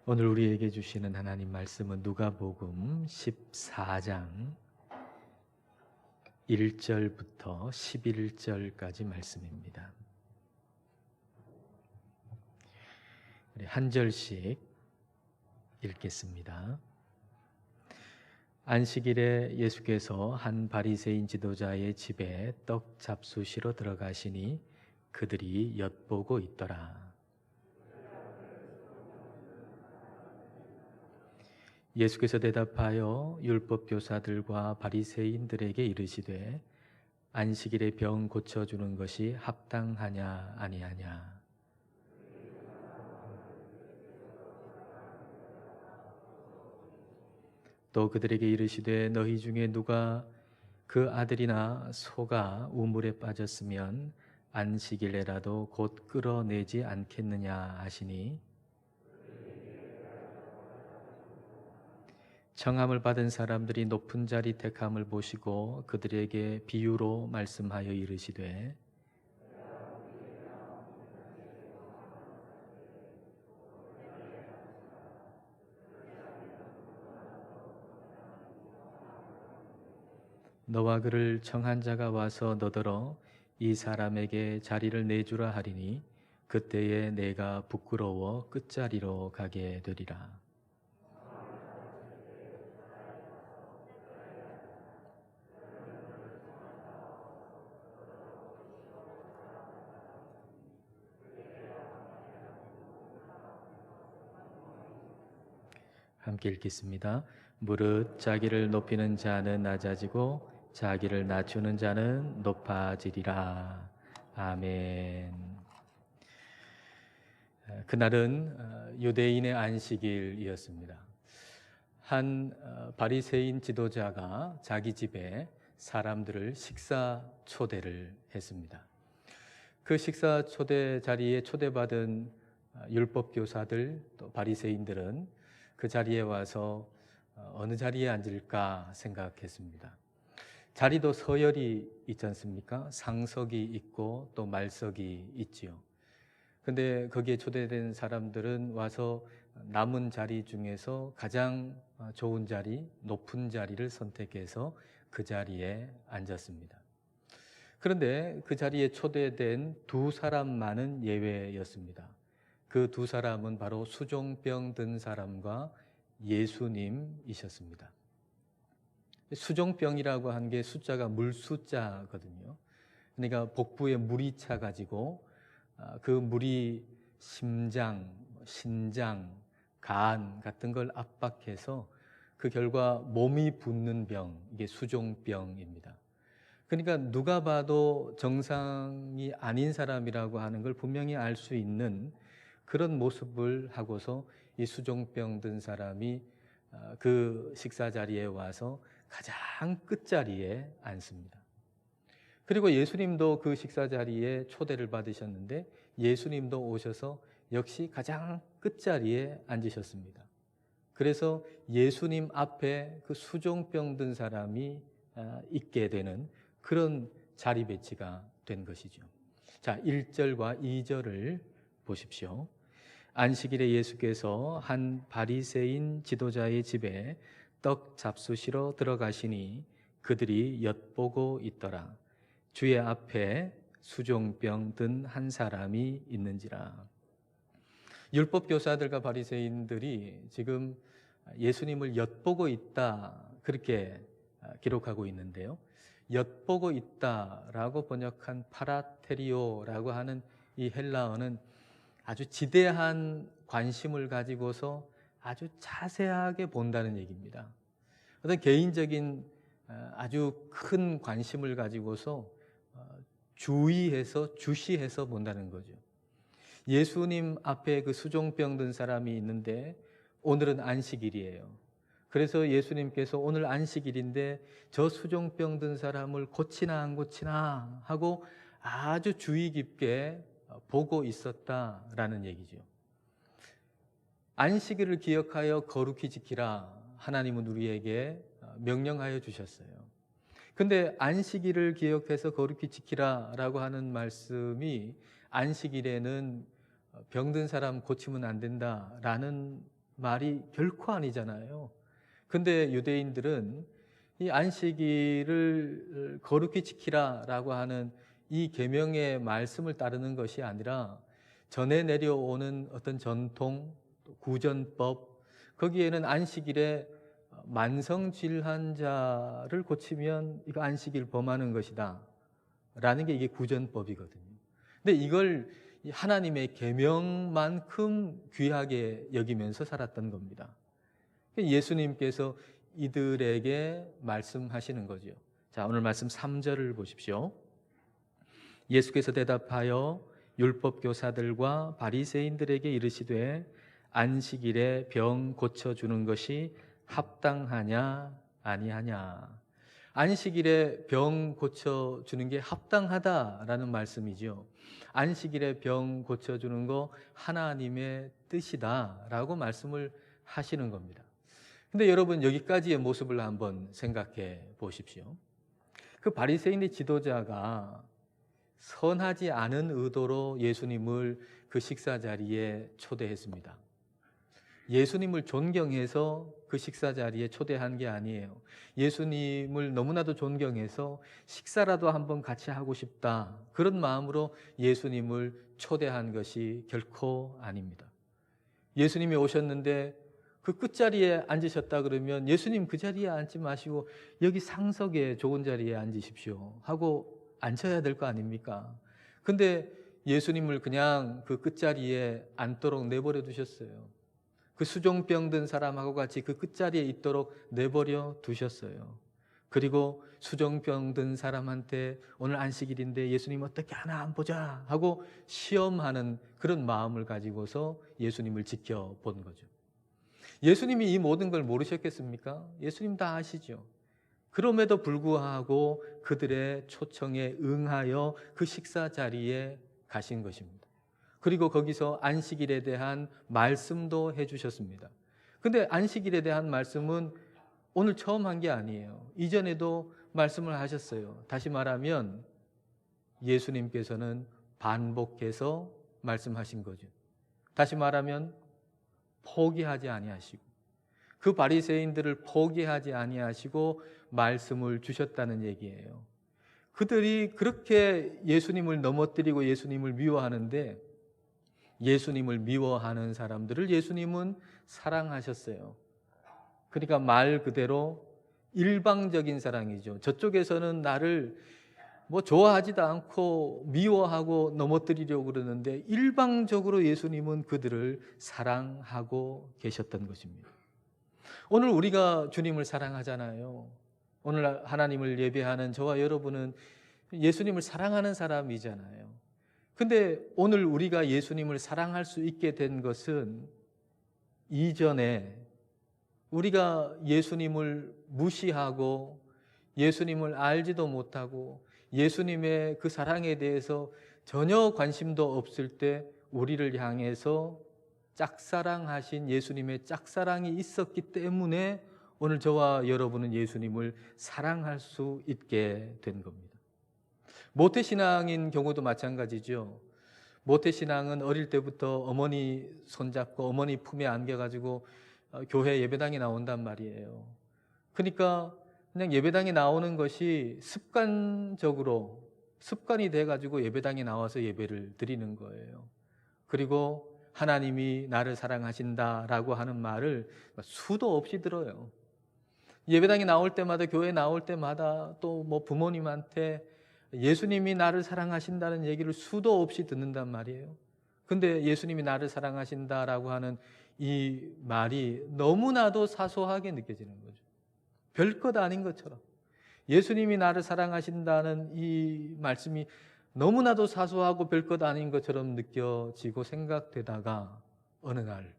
오늘 우리에게 주시는 하나님 말씀은 누가복음 14장 1절부터 11절까지 말씀입니다. 우리 한 절씩 읽겠습니다. 안식일에 예수께서 한 바리새인 지도자의 집에 떡 잡수시러 들어가시니 그들이 엿보고 있더라. 예수께서 대답하여 율법 교사들과 바리새인들에게 이르시되 안식일에 병 고쳐주는 것이 합당하냐 아니하냐. 또 그들에게 이르시되 너희 중에 누가 그 아들이나 소가 우물에 빠졌으면 안식일에라도 곧 끌어내지 않겠느냐 하시니 청함을 받은 사람들이 높은 자리 택함을 보시고 그들에게 비유로 말씀하여 이르시되 너와 그를 청한 자가 와서 너더러 이 사람에게 자리를 내주라 하리니 그때에 내가 부끄러워 끝자리로 가게 되리라. 함께 읽겠습니다. 무릇 자기를 높이는 자는 낮아지고 자기를 낮추는 자는 높아지리라. 아멘. 그날은 유대인의 안식일이었습니다. 한 바리새인 지도자가 자기 집에 사람들을 식사 초대를 했습니다. 그 식사 초대 자리에 초대받은 율법 교사들 또 바리새인들은 그 자리에 와서 어느 자리에 앉을까 생각했습니다. 자리도 서열이 있지 않습니까? 상석이 있고 또 말석이 있지요. 근데 거기에 초대된 사람들은 와서 남은 자리 중에서 가장 좋은 자리, 높은 자리를 선택해서 그 자리에 앉았습니다. 그런데 그 자리에 초대된 두 사람만은 예외였습니다. 그 두 사람은 바로 수종병 든 사람과 예수님이셨습니다. 수종병이라고 한 게 숫자가 물숫자거든요. 그러니까 복부에 물이 차가지고 그 물이 심장, 신장, 간 같은 걸 압박해서 그 결과 몸이 붓는 병, 이게 수종병입니다. 그러니까 누가 봐도 정상이 아닌 사람이라고 하는 걸 분명히 알 수 있는 그런 모습을 하고서 이 수종병 든 사람이 그 식사 자리에 와서 가장 끝자리에 앉습니다. 그리고 예수님도 그 식사 자리에 초대를 받으셨는데 예수님도 오셔서 역시 가장 끝자리에 앉으셨습니다. 그래서 예수님 앞에 그 수종병 든 사람이 있게 되는 그런 자리 배치가 된 것이죠. 자, 1절과 2절을 보십시오. 안식일에 예수께서 한 바리새인 지도자의 집에 떡 잡수시러 들어가시니 그들이 엿보고 있더라. 주의 앞에 수종병 든 한 사람이 있는지라. 율법 교사들과 바리새인들이 지금 예수님을 엿보고 있다 그렇게 기록하고 있는데요. 엿보고 있다라고 번역한 파라테리오라고 하는 이 헬라어는 아주 지대한 관심을 가지고서 아주 자세하게 본다는 얘기입니다. 어떤 개인적인 아주 큰 관심을 가지고서 주의해서 주시해서 본다는 거죠. 예수님 앞에 그 수종병 든 사람이 있는데 오늘은 안식일이에요. 그래서 예수님께서 오늘 안식일인데 저 수종병 든 사람을 고치나 안 고치나 하고 아주 주의 깊게 보고 있었다라는 얘기죠. 안식일을 기억하여 거룩히 지키라 하나님은 우리에게 명령하여 주셨어요. 근데 안식일을 기억해서 거룩히 지키라라고 하는 말씀이 안식일에는 병든 사람 고치면 안 된다라는 말이 결코 아니잖아요. 근데 유대인들은 이 안식일을 거룩히 지키라라고 하는 이 계명의 말씀을 따르는 것이 아니라 전해 내려오는 어떤 전통, 구전법, 거기에는 안식일에 만성질환자를 고치면 이거 안식일 범하는 것이다 라는 게 이게 구전법이거든요. 근데 이걸 하나님의 계명만큼 귀하게 여기면서 살았던 겁니다. 예수님께서 이들에게 말씀하시는 거죠. 자, 오늘 말씀 3절을 보십시오. 예수께서 대답하여 율법 교사들과 바리새인들에게 이르시되 안식일에 병 고쳐 주는 것이 합당하냐 아니하냐. 안식일에 병 고쳐 주는 게 합당하다라는 말씀이죠. 안식일에 병 고쳐 주는 거 하나님의 뜻이다라고 말씀을 하시는 겁니다. 근데 여러분 여기까지의 모습을 한번 생각해 보십시오. 그 바리새인의 지도자가 선하지 않은 의도로 예수님을 그 식사 자리에 초대했습니다. 예수님을 존경해서 그 식사 자리에 초대한 게 아니에요. 예수님을 너무나도 존경해서 식사라도 한번 같이 하고 싶다, 그런 마음으로 예수님을 초대한 것이 결코 아닙니다. 예수님이 오셨는데 그 끝자리에 앉으셨다 그러면 예수님 그 자리에 앉지 마시고 여기 상석에 좋은 자리에 앉으십시오 하고 앉혀야 될 거 아닙니까? 근데 예수님을 그냥 그 끝자리에 앉도록 내버려 두셨어요. 그 수종병 든 사람하고 같이 그 끝자리에 있도록 내버려 두셨어요. 그리고 수종병 든 사람한테 오늘 안식일인데 예수님 어떻게 하나 안 보자 하고 시험하는 그런 마음을 가지고서 예수님을 지켜본 거죠. 예수님이 이 모든 걸 모르셨겠습니까? 예수님 다 아시죠. 그럼에도 불구하고 그들의 초청에 응하여 그 식사 자리에 가신 것입니다. 그리고 거기서 안식일에 대한 말씀도 해주셨습니다. 근데 안식일에 대한 말씀은 오늘 처음 한 게 아니에요. 이전에도 말씀을 하셨어요. 다시 말하면 예수님께서는 반복해서 말씀하신 거죠. 다시 말하면 포기하지 아니하시고 그 바리새인들을 포기하지 아니하시고 말씀을 주셨다는 얘기예요. 그들이 그렇게 예수님을 넘어뜨리고 예수님을 미워하는데 예수님을 미워하는 사람들을 예수님은 사랑하셨어요. 그러니까 말 그대로 일방적인 사랑이죠. 저쪽에서는 나를 좋아하지도 않고 미워하고 넘어뜨리려고 그러는데 일방적으로 예수님은 그들을 사랑하고 계셨던 것입니다. 오늘 우리가 주님을 사랑하잖아요. 오늘 하나님을 예배하는 저와 여러분은 예수님을 사랑하는 사람이잖아요. 근데 오늘 우리가 예수님을 사랑할 수 있게 된 것은 이전에 우리가 예수님을 무시하고 예수님을 알지도 못하고 예수님의 그 사랑에 대해서 전혀 관심도 없을 때 우리를 향해서 짝사랑하신 예수님의 짝사랑이 있었기 때문에 오늘 저와 여러분은 예수님을 사랑할 수 있게 된 겁니다. 모태신앙인 경우도 마찬가지죠. 모태신앙은 어릴 때부터 어머니 손잡고 어머니 품에 안겨가지고 교회 예배당에 나온단 말이에요. 그러니까 그냥 예배당에 나오는 것이 습관이 돼가지고 예배당에 나와서 예배를 드리는 거예요. 그리고 하나님이 나를 사랑하신다라고 하는 말을 수도 없이 들어요. 예배당에 나올 때마다, 교회에 나올 때마다 또 부모님한테 예수님이 나를 사랑하신다는 얘기를 수도 없이 듣는단 말이에요. 근데 예수님이 나를 사랑하신다라고 하는 이 말이 너무나도 사소하게 느껴지는 거죠. 별것 아닌 것처럼. 예수님이 나를 사랑하신다는 이 말씀이 너무나도 사소하고 별것 아닌 것처럼 느껴지고 생각되다가 어느 날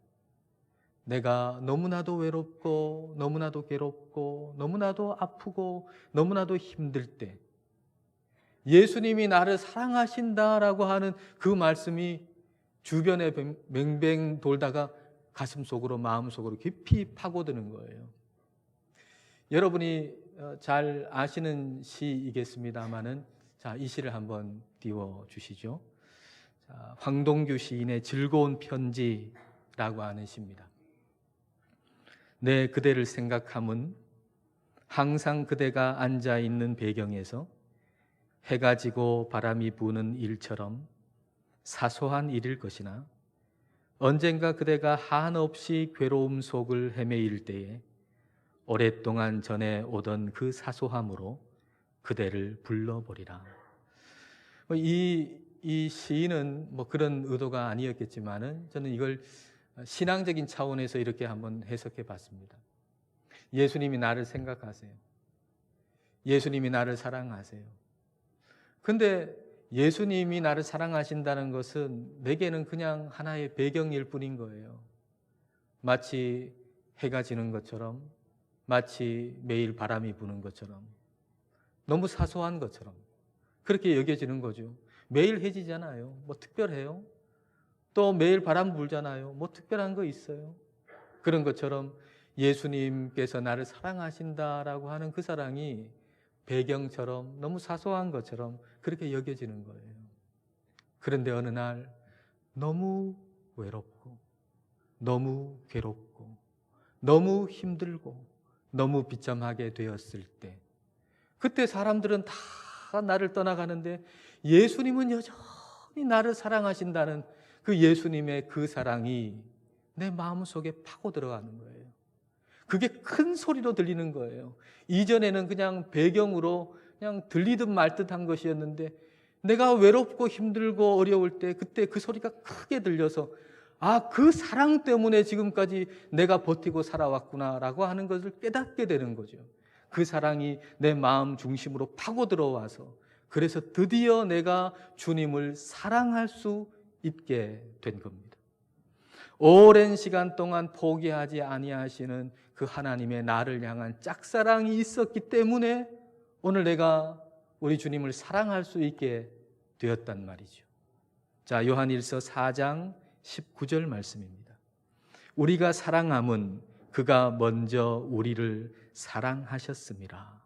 내가 너무나도 외롭고 너무나도 괴롭고 너무나도 아프고 너무나도 힘들 때 예수님이 나를 사랑하신다라고 하는 그 말씀이 주변에 뱅뱅 돌다가 가슴속으로 마음속으로 깊이 파고드는 거예요. 여러분이 잘 아시는 시이겠습니다마는 자, 이 시를 한번 띄워주시죠. 자, 황동규 시인의 즐거운 편지라고 하는 시입니다. 내 그대를 생각함은 항상 그대가 앉아 있는 배경에서 해가 지고 바람이 부는 일처럼 사소한 일일 것이나 언젠가 그대가 한없이 괴로움 속을 헤매일 때에 오랫동안 전해 오던 그 사소함으로 그대를 불러보리라. 이 시인은 그런 의도가 아니었겠지만은 저는 이걸 신앙적인 차원에서 이렇게 한번 해석해 봤습니다. 예수님이 나를 생각하세요. 예수님이 나를 사랑하세요. 근데 예수님이 나를 사랑하신다는 것은 내게는 그냥 하나의 배경일 뿐인 거예요. 마치 해가 지는 것처럼, 마치 매일 바람이 부는 것처럼, 너무 사소한 것처럼 그렇게 여겨지는 거죠. 매일 해지잖아요. 뭐 특별해요? 또 매일 바람 불잖아요. 뭐 특별한 거 있어요? 그런 것처럼 예수님께서 나를 사랑하신다라고 하는 그 사랑이 배경처럼 너무 사소한 것처럼 그렇게 여겨지는 거예요. 그런데 어느 날 너무 외롭고 너무 괴롭고 너무 힘들고 너무 비참하게 되었을 때, 그때 사람들은 다 나를 떠나가는데 예수님은 여전히 나를 사랑하신다는 그 예수님의 그 사랑이 내 마음속에 파고 들어가는 거예요. 그게 큰 소리로 들리는 거예요. 이전에는 그냥 배경으로 그냥 들리듯 말듯한 것이었는데 내가 외롭고 힘들고 어려울 때 그때 그 소리가 크게 들려서 그 사랑 때문에 지금까지 내가 버티고 살아왔구나라고 하는 것을 깨닫게 되는 거죠. 그 사랑이 내 마음 중심으로 파고 들어와서 그래서 드디어 내가 주님을 사랑할 수 있게 된 겁니다. 오랜 시간 동안 포기하지 아니하시는 그 하나님의 나를 향한 짝사랑이 있었기 때문에 오늘 내가 우리 주님을 사랑할 수 있게 되었단 말이죠. 자, 요한일서 4장 19절 말씀입니다. 우리가 사랑함은 그가 먼저 우리를 사랑하셨습니다.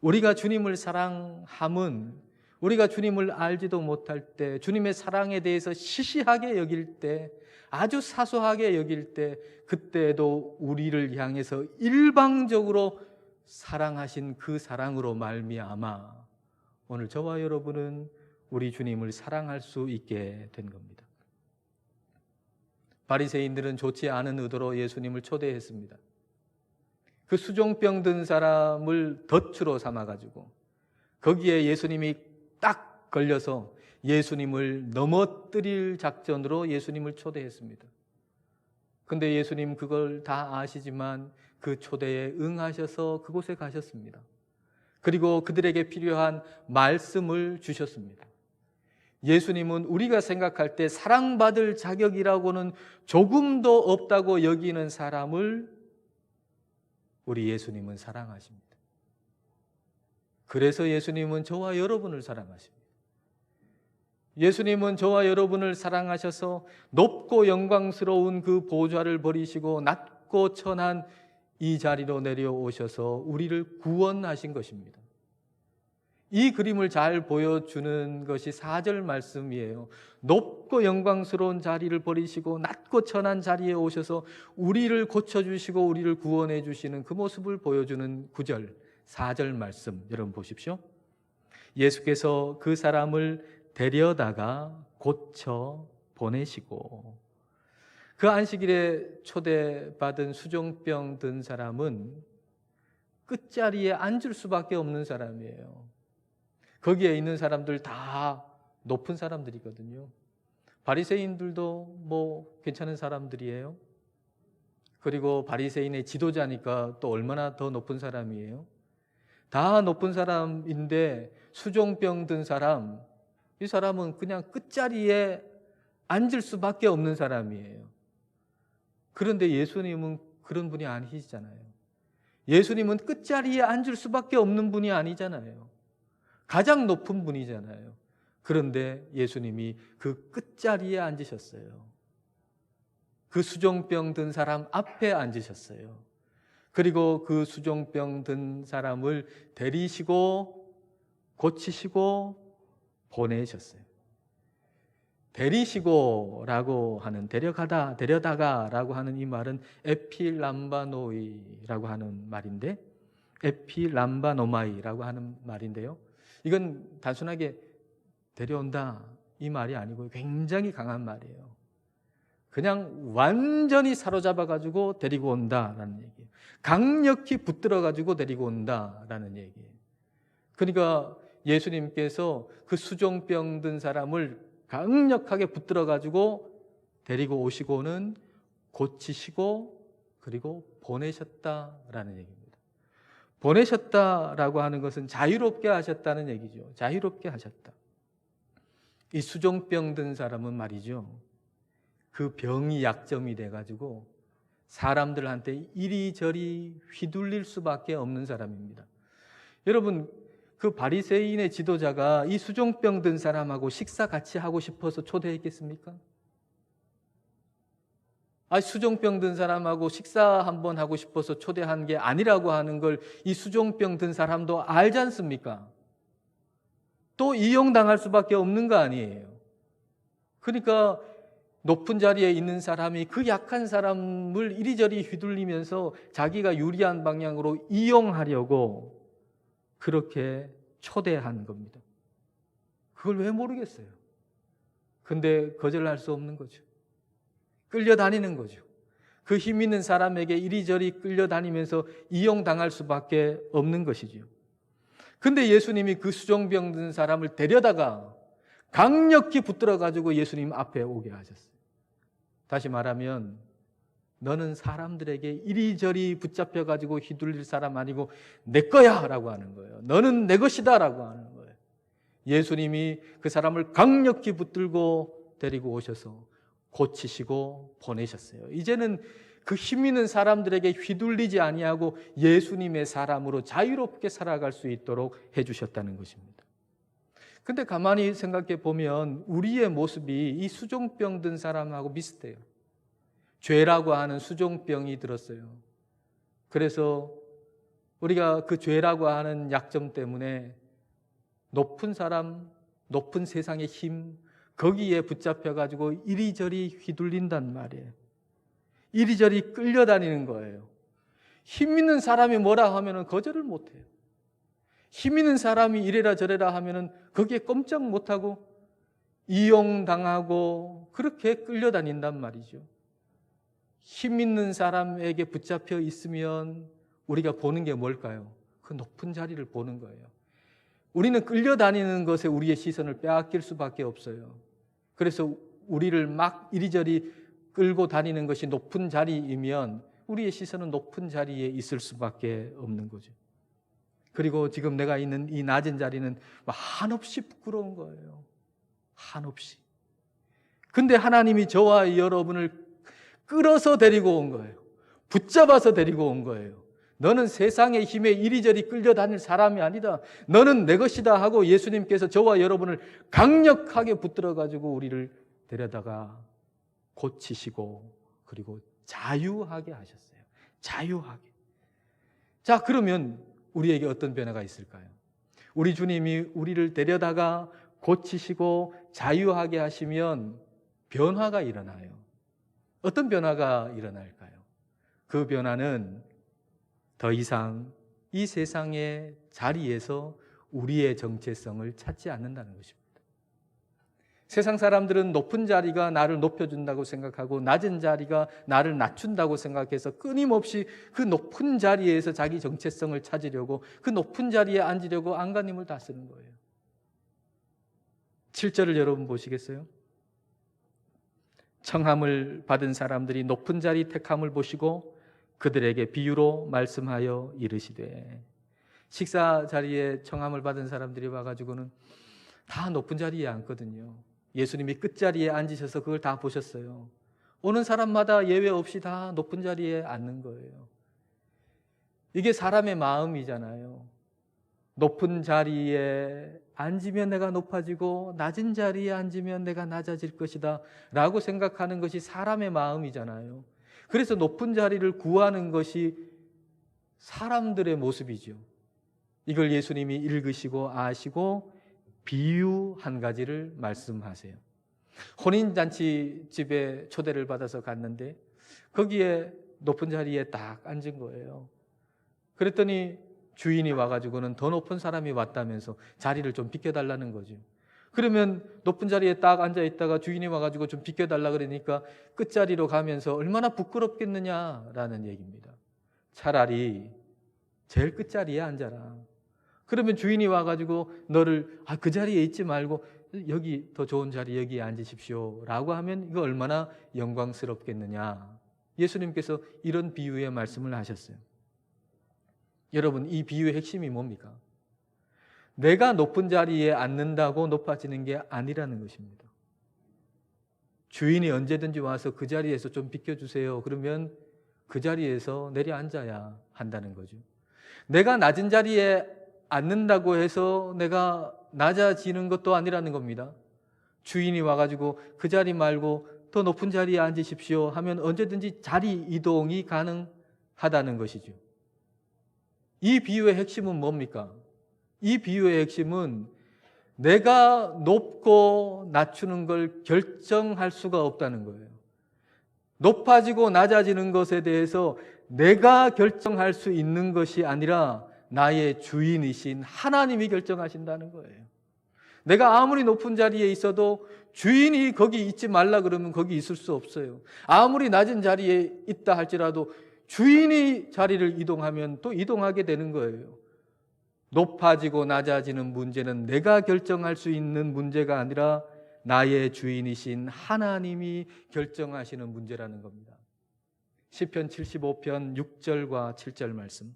우리가 주님을 사랑함은 우리가 주님을 알지도 못할 때, 주님의 사랑에 대해서 시시하게 여길 때, 아주 사소하게 여길 때, 그때도 우리를 향해서 일방적으로 사랑하신 그 사랑으로 말미암아 오늘 저와 여러분은 우리 주님을 사랑할 수 있게 된 겁니다. 바리새인들은 좋지 않은 의도로 예수님을 초대했습니다. 그 수종병 든 사람을 덫으로 삼아가지고 거기에 예수님이 딱 걸려서 예수님을 넘어뜨릴 작전으로 예수님을 초대했습니다. 근데 예수님 그걸 다 아시지만 그 초대에 응하셔서 그곳에 가셨습니다. 그리고 그들에게 필요한 말씀을 주셨습니다. 예수님은 우리가 생각할 때 사랑받을 자격이라고는 조금도 없다고 여기는 사람을 우리 예수님은 사랑하십니다. 그래서 예수님은 저와 여러분을 사랑하십니다. 예수님은 저와 여러분을 사랑하셔서 높고 영광스러운 그 보좌를 버리시고 낮고 천한 이 자리로 내려오셔서 우리를 구원하신 것입니다. 이 그림을 잘 보여주는 것이 4절 말씀이에요. 높고 영광스러운 자리를 버리시고 낮고 천한 자리에 오셔서 우리를 고쳐주시고 우리를 구원해 주시는 그 모습을 보여주는 9절, 4절 말씀 여러분 보십시오. 예수께서 그 사람을 데려다가 고쳐 보내시고, 그 안식일에 초대받은 수종병 든 사람은 끝자리에 앉을 수밖에 없는 사람이에요. 거기에 있는 사람들 다 높은 사람들이거든요. 바리새인들도 뭐 괜찮은 사람들이에요. 그리고 바리새인의 지도자니까 또 얼마나 더 높은 사람이에요. 다 높은 사람인데 수종병 든 사람, 이 사람은 그냥 끝자리에 앉을 수밖에 없는 사람이에요. 그런데 예수님은 그런 분이 아니시잖아요. 예수님은 끝자리에 앉을 수밖에 없는 분이 아니잖아요. 가장 높은 분이잖아요. 그런데 예수님이 그 끝자리에 앉으셨어요. 그 수종병 든 사람 앞에 앉으셨어요. 그리고 그 수종병 든 사람을 데리시고 고치시고 보내셨어요. 데리시고라고 하는, 데려가다, 데려다가라고 하는 이 말은 에필람바노이라고 하는 말인데, 에필람바노마이라고 하는 말인데요. 이건 단순하게 데려온다 이 말이 아니고 굉장히 강한 말이에요. 그냥 완전히 사로잡아가지고 데리고 온다라는 얘기예요. 강력히 붙들어가지고 데리고 온다라는 얘기예요. 그러니까 예수님께서 그 수종병 든 사람을 강력하게 붙들어가지고 데리고 오시고는 고치시고 그리고 보내셨다라는 얘기입니다. 보내셨다라고 하는 것은 자유롭게 하셨다는 얘기죠. 자유롭게 하셨다. 이 수종병 든 사람은 말이죠, 그 병이 약점이 돼가지고 사람들한테 이리저리 휘둘릴 수밖에 없는 사람입니다. 여러분, 그 바리새인의 지도자가 이 수종병 든 사람하고 식사 같이 하고 싶어서 초대했겠습니까? 수종병 든 사람하고 식사 한번 하고 싶어서 초대한 게 아니라고 하는 걸 이 수종병 든 사람도 알지 않습니까? 또 이용당할 수밖에 없는 거 아니에요. 그러니까 높은 자리에 있는 사람이 그 약한 사람을 이리저리 휘둘리면서 자기가 유리한 방향으로 이용하려고 그렇게 초대한 겁니다. 그걸 왜 모르겠어요? 근데 거절할 수 없는 거죠. 끌려다니는 거죠. 그 힘 있는 사람에게 이리저리 끌려다니면서 이용당할 수밖에 없는 것이죠. 근데 예수님이 그 수종병 든 사람을 데려다가 강력히 붙들어가지고 예수님 앞에 오게 하셨어요. 다시 말하면 너는 사람들에게 이리저리 붙잡혀가지고 휘둘릴 사람 아니고 내 거야 라고 하는 거예요. 너는 내 것이다 라고 하는 거예요. 예수님이 그 사람을 강력히 붙들고 데리고 오셔서 고치시고 보내셨어요. 이제는 그 힘 있는 사람들에게 휘둘리지 아니하고 예수님의 사람으로 자유롭게 살아갈 수 있도록 해주셨다는 것입니다. 근데 가만히 생각해 보면 우리의 모습이 이 수종병 든 사람하고 비슷해요. 죄라고 하는 수종병이 들었어요. 그래서 우리가 그 죄라고 하는 약점 때문에 높은 사람, 높은 세상의 힘, 거기에 붙잡혀가지고 이리저리 휘둘린단 말이에요. 이리저리 끌려다니는 거예요. 힘 있는 사람이 뭐라 하면은 거절을 못해요. 힘 있는 사람이 이래라 저래라 하면은 거기에 꼼짝 못하고 이용당하고 그렇게 끌려다닌단 말이죠. 힘 있는 사람에게 붙잡혀 있으면 우리가 보는 게 뭘까요? 그 높은 자리를 보는 거예요. 우리는 끌려다니는 것에 우리의 시선을 빼앗길 수밖에 없어요. 그래서 우리를 막 이리저리 끌고 다니는 것이 높은 자리이면 우리의 시선은 높은 자리에 있을 수밖에 없는 거죠. 그리고 지금 내가 있는 이 낮은 자리는 한없이 부끄러운 거예요. 한없이. 근데 하나님이 저와 여러분을 끌어서 데리고 온 거예요. 붙잡아서 데리고 온 거예요. 너는 세상의 힘에 이리저리 끌려다닐 사람이 아니다. 너는 내 것이다 하고 예수님께서 저와 여러분을 강력하게 붙들어가지고 우리를 데려다가 고치시고 그리고 자유하게 하셨어요. 자유하게. 자, 그러면 우리에게 어떤 변화가 있을까요? 우리 주님이 우리를 데려다가 고치시고 자유하게 하시면 변화가 일어나요. 어떤 변화가 일어날까요? 그 변화는 더 이상 이 세상의 자리에서 우리의 정체성을 찾지 않는다는 것입니다. 세상 사람들은 높은 자리가 나를 높여준다고 생각하고 낮은 자리가 나를 낮춘다고 생각해서 끊임없이 그 높은 자리에서 자기 정체성을 찾으려고 그 높은 자리에 앉으려고 안간힘을 다 쓰는 거예요. 7절을 여러분 보시겠어요? 청함을 받은 사람들이 높은 자리 택함을 보시고 그들에게 비유로 말씀하여 이르시되, 식사 자리에 청함을 받은 사람들이 와가지고는 다 높은 자리에 앉거든요. 예수님이 끝자리에 앉으셔서 그걸 다 보셨어요. 오는 사람마다 예외 없이 다 높은 자리에 앉는 거예요. 이게 사람의 마음이잖아요. 높은 자리에 앉으면 내가 높아지고 낮은 자리에 앉으면 내가 낮아질 것이다 라고 생각하는 것이 사람의 마음이잖아요. 그래서 높은 자리를 구하는 것이 사람들의 모습이죠. 이걸 예수님이 읽으시고 아시고 비유 한 가지를 말씀하세요. 혼인잔치 집에 초대를 받아서 갔는데 거기에 높은 자리에 딱 앉은 거예요. 그랬더니 주인이 와가지고는 더 높은 사람이 왔다면서 자리를 좀 비켜달라는 거죠. 그러면 높은 자리에 딱 앉아 있다가 주인이 와가지고 좀 비켜달라 그러니까 끝자리로 가면서 얼마나 부끄럽겠느냐라는 얘기입니다. 차라리 제일 끝자리에 앉아라. 그러면 주인이 와가지고 너를 그 자리에 있지 말고 여기 더 좋은 자리 여기에 앉으십시오 라고 하면 이거 얼마나 영광스럽겠느냐. 예수님께서 이런 비유의 말씀을 하셨어요. 여러분, 이 비유의 핵심이 뭡니까? 내가 높은 자리에 앉는다고 높아지는 게 아니라는 것입니다. 주인이 언제든지 와서 그 자리에서 좀 비켜주세요. 그러면 그 자리에서 내려앉아야 한다는 거죠. 내가 낮은 자리에 앉는다고 해서 내가 낮아지는 것도 아니라는 겁니다. 주인이 와가지고 그 자리 말고 더 높은 자리에 앉으십시오 하면 언제든지 자리 이동이 가능하다는 것이죠. 이 비유의 핵심은 뭡니까? 이 비유의 핵심은 내가 높고 낮추는 걸 결정할 수가 없다는 거예요. 높아지고 낮아지는 것에 대해서 내가 결정할 수 있는 것이 아니라 나의 주인이신 하나님이 결정하신다는 거예요. 내가 아무리 높은 자리에 있어도 주인이 거기 있지 말라 그러면 거기 있을 수 없어요. 아무리 낮은 자리에 있다 할지라도 주인이 자리를 이동하면 또 이동하게 되는 거예요. 높아지고 낮아지는 문제는 내가 결정할 수 있는 문제가 아니라 나의 주인이신 하나님이 결정하시는 문제라는 겁니다. 시편 75편 6절과 7절 말씀.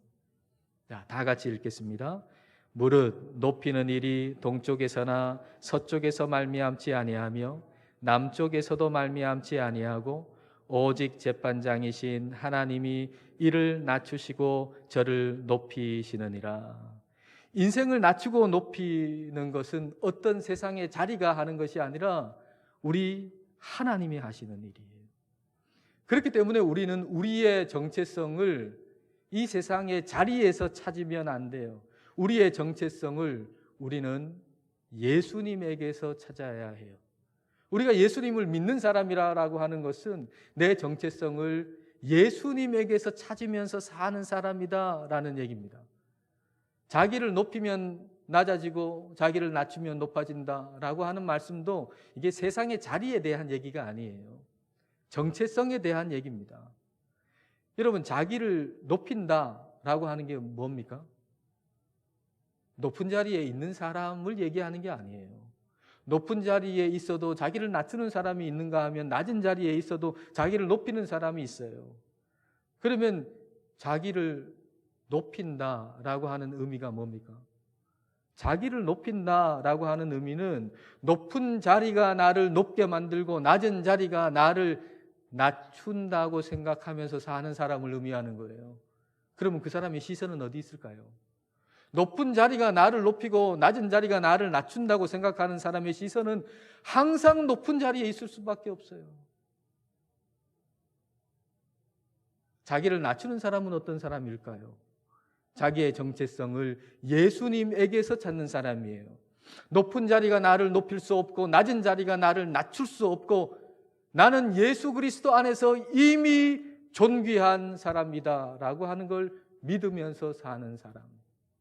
자, 다 같이 읽겠습니다. 무릇 높이는 일이 동쪽에서나 서쪽에서 말미암지 아니하며 남쪽에서도 말미암지 아니하고 오직 재판장이신 하나님이 이를 낮추시고 저를 높이시느니라. 인생을 낮추고 높이는 것은 어떤 세상의 자리가 하는 것이 아니라 우리 하나님이 하시는 일이에요. 그렇기 때문에 우리는 우리의 정체성을 이 세상의 자리에서 찾으면 안 돼요. 우리의 정체성을 우리는 예수님에게서 찾아야 해요. 우리가 예수님을 믿는 사람이라고 하는 것은 내 정체성을 예수님에게서 찾으면서 사는 사람이다라는 얘기입니다. 자기를 높이면 낮아지고 자기를 낮추면 높아진다라고 하는 말씀도 이게 세상의 자리에 대한 얘기가 아니에요. 정체성에 대한 얘기입니다. 여러분, 자기를 높인다라고 하는 게 뭡니까? 높은 자리에 있는 사람을 얘기하는 게 아니에요. 높은 자리에 있어도 자기를 낮추는 사람이 있는가 하면 낮은 자리에 있어도 자기를 높이는 사람이 있어요. 그러면 자기를 높인다라고 하는 의미가 뭡니까? 자기를 높인다라고 하는 의미는 높은 자리가 나를 높게 만들고 낮은 자리가 나를 낮춘다고 생각하면서 사는 사람을 의미하는 거예요. 그러면 그 사람의 시선은 어디 있을까요? 높은 자리가 나를 높이고 낮은 자리가 나를 낮춘다고 생각하는 사람의 시선은 항상 높은 자리에 있을 수밖에 없어요. 자기를 낮추는 사람은 어떤 사람일까요? 자기의 정체성을 예수님에게서 찾는 사람이에요. 높은 자리가 나를 높일 수 없고 낮은 자리가 나를 낮출 수 없고 나는 예수 그리스도 안에서 이미 존귀한 사람이다 라고 하는 걸 믿으면서 사는 사람.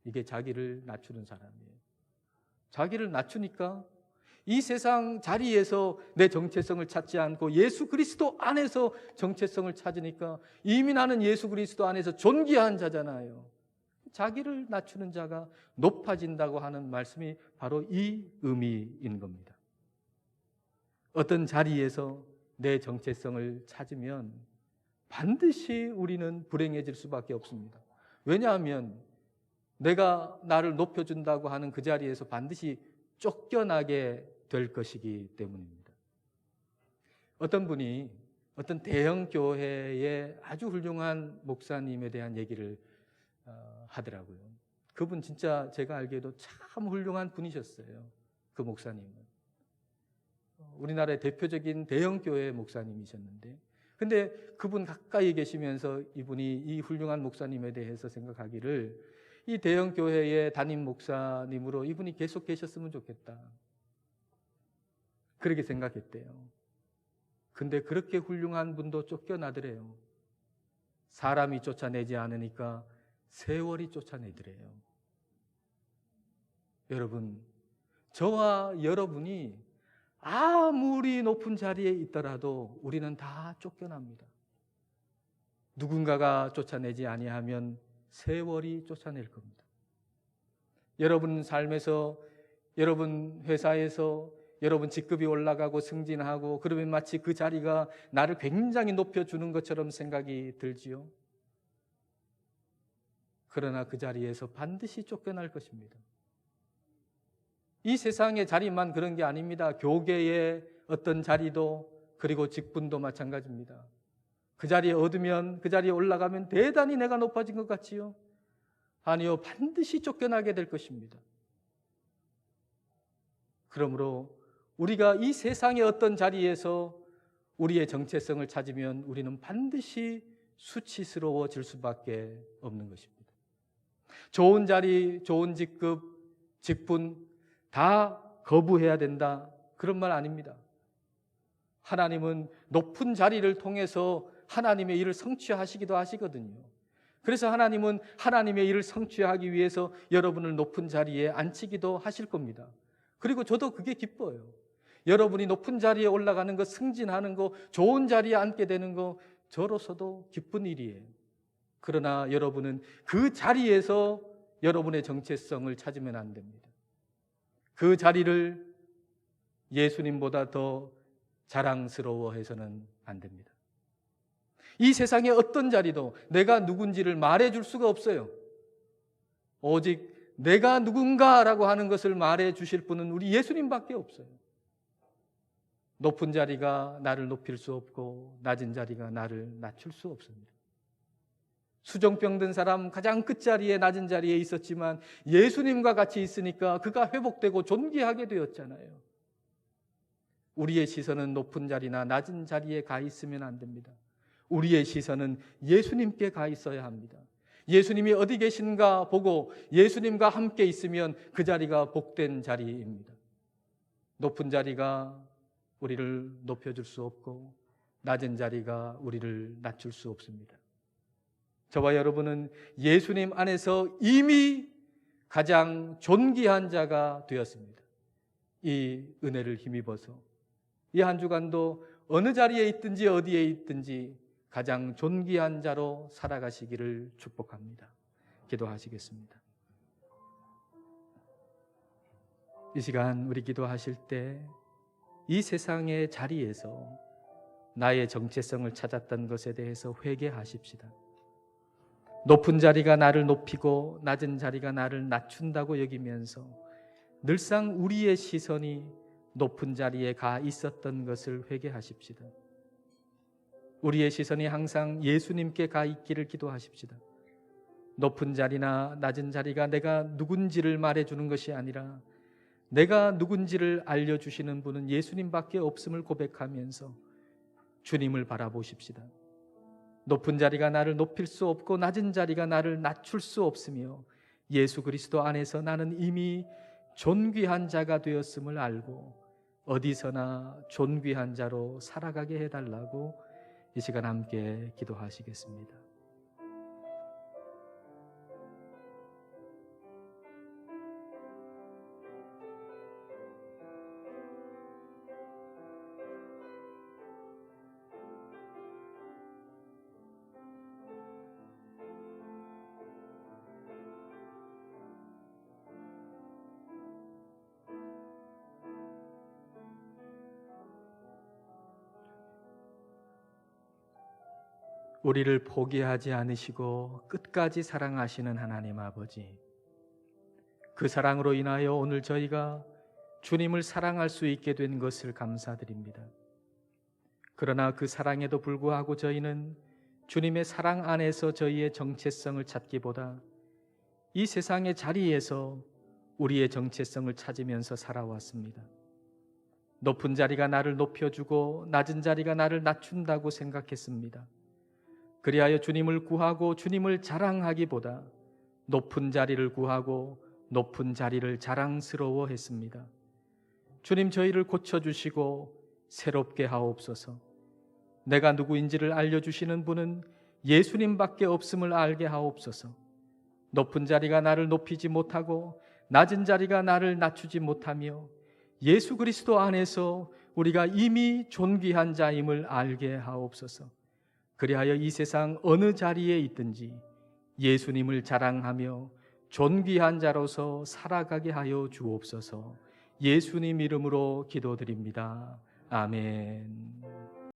이게 자기를 낮추는 사람이에요. 자기를 낮추니까 이 세상 자리에서 내 정체성을 찾지 않고 예수 그리스도 안에서 정체성을 찾으니까 이미 나는 예수 그리스도 안에서 존귀한 자잖아요. 자기를 낮추는 자가 높아진다고 하는 말씀이 바로 이 의미인 겁니다. 어떤 자리에서 내 정체성을 찾으면 반드시 우리는 불행해질 수밖에 없습니다. 왜냐하면 내가 나를 높여준다고 하는 그 자리에서 반드시 쫓겨나게 될 것이기 때문입니다. 어떤 분이 어떤 대형 교회의 아주 훌륭한 목사님에 대한 얘기를 하더라고요. 그분 진짜 제가 알기에도 참 훌륭한 분이셨어요. 그 목사님은. 우리나라의 대표적인 대형 교회 목사님이셨는데 근데 그분 가까이 계시면서 이분이 이 훌륭한 목사님에 대해서 생각하기를 이 대형 교회의 담임 목사님으로 이분이 계속 계셨으면 좋겠다. 그렇게 생각했대요. 근데 그렇게 훌륭한 분도 쫓겨나더래요. 사람이 쫓아내지 않으니까 세월이 쫓아내더래요. 여러분, 저와 여러분이 아무리 높은 자리에 있더라도 우리는 다 쫓겨납니다. 누군가가 쫓아내지 아니하면 세월이 쫓아낼 겁니다. 여러분 삶에서, 여러분 회사에서 여러분 직급이 올라가고 승진하고 그러면 마치 그 자리가 나를 굉장히 높여주는 것처럼 생각이 들지요. 그러나 그 자리에서 반드시 쫓겨날 것입니다. 이 세상의 자리만 그런 게 아닙니다. 교계의 어떤 자리도 그리고 직분도 마찬가지입니다. 그 자리에 얻으면, 그 자리에 올라가면 대단히 내가 높아진 것 같지요? 아니요, 반드시 쫓겨나게 될 것입니다. 그러므로 우리가 이 세상의 어떤 자리에서 우리의 정체성을 찾으면 우리는 반드시 수치스러워질 수밖에 없는 것입니다. 좋은 자리, 좋은 직급, 직분 다 거부해야 된다, 그런 말 아닙니다. 하나님은 높은 자리를 통해서 하나님의 일을 성취하시기도 하시거든요. 그래서 하나님은 하나님의 일을 성취하기 위해서 여러분을 높은 자리에 앉히기도 하실 겁니다. 그리고 저도 그게 기뻐요. 여러분이 높은 자리에 올라가는 거, 승진하는 거, 좋은 자리에 앉게 되는 거, 저로서도 기쁜 일이에요. 그러나 여러분은 그 자리에서 여러분의 정체성을 찾으면 안 됩니다. 그 자리를 예수님보다 더 자랑스러워해서는 안 됩니다. 이 세상의 어떤 자리도 내가 누군지를 말해줄 수가 없어요. 오직 내가 누군가라고 하는 것을 말해주실 분은 우리 예수님밖에 없어요. 높은 자리가 나를 높일 수 없고 낮은 자리가 나를 낮출 수 없습니다. 수종병 든 사람 가장 끝자리에, 낮은 자리에 있었지만 예수님과 같이 있으니까 그가 회복되고 존귀하게 되었잖아요. 우리의 시선은 높은 자리나 낮은 자리에 가 있으면 안 됩니다. 우리의 시선은 예수님께 가 있어야 합니다. 예수님이 어디 계신가 보고 예수님과 함께 있으면 그 자리가 복된 자리입니다. 높은 자리가 우리를 높여줄 수 없고 낮은 자리가 우리를 낮출 수 없습니다. 저와 여러분은 예수님 안에서 이미 가장 존귀한 자가 되었습니다. 이 은혜를 힘입어서 이 한 주간도 어느 자리에 있든지 어디에 있든지 가장 존귀한 자로 살아가시기를 축복합니다. 기도하시겠습니다. 이 시간 우리 기도하실 때 이 세상의 자리에서 나의 정체성을 찾았던 것에 대해서 회개하십시다. 높은 자리가 나를 높이고 낮은 자리가 나를 낮춘다고 여기면서 늘상 우리의 시선이 높은 자리에 가 있었던 것을 회개하십시다. 우리의 시선이 항상 예수님께 가 있기를 기도하십시다. 높은 자리나 낮은 자리가 내가 누군지를 말해주는 것이 아니라 내가 누군지를 알려주시는 분은 예수님밖에 없음을 고백하면서 주님을 바라보십시다. 높은 자리가 나를 높일 수 없고 낮은 자리가 나를 낮출 수 없으며 예수 그리스도 안에서 나는 이미 존귀한 자가 되었음을 알고 어디서나 존귀한 자로 살아가게 해달라고 이 시간 함께 기도하시겠습니다. 우리를 포기하지 않으시고 끝까지 사랑하시는 하나님 아버지, 그 사랑으로 인하여 오늘 저희가 주님을 사랑할 수 있게 된 것을 감사드립니다. 그러나 그 사랑에도 불구하고 저희는 주님의 사랑 안에서 저희의 정체성을 찾기보다 이 세상의 자리에서 우리의 정체성을 찾으면서 살아왔습니다. 높은 자리가 나를 높여주고 낮은 자리가 나를 낮춘다고 생각했습니다. 그리하여 주님을 구하고 주님을 자랑하기보다 높은 자리를 구하고 높은 자리를 자랑스러워했습니다. 주님, 저희를 고쳐주시고 새롭게 하옵소서. 내가 누구인지를 알려주시는 분은 예수님밖에 없음을 알게 하옵소서. 높은 자리가 나를 높이지 못하고 낮은 자리가 나를 낮추지 못하며 예수 그리스도 안에서 우리가 이미 존귀한 자임을 알게 하옵소서. 그리하여 이 세상 어느 자리에 있든지 예수님을 자랑하며 존귀한 자로서 살아가게 하여 주옵소서. 예수님 이름으로 기도드립니다. 아멘.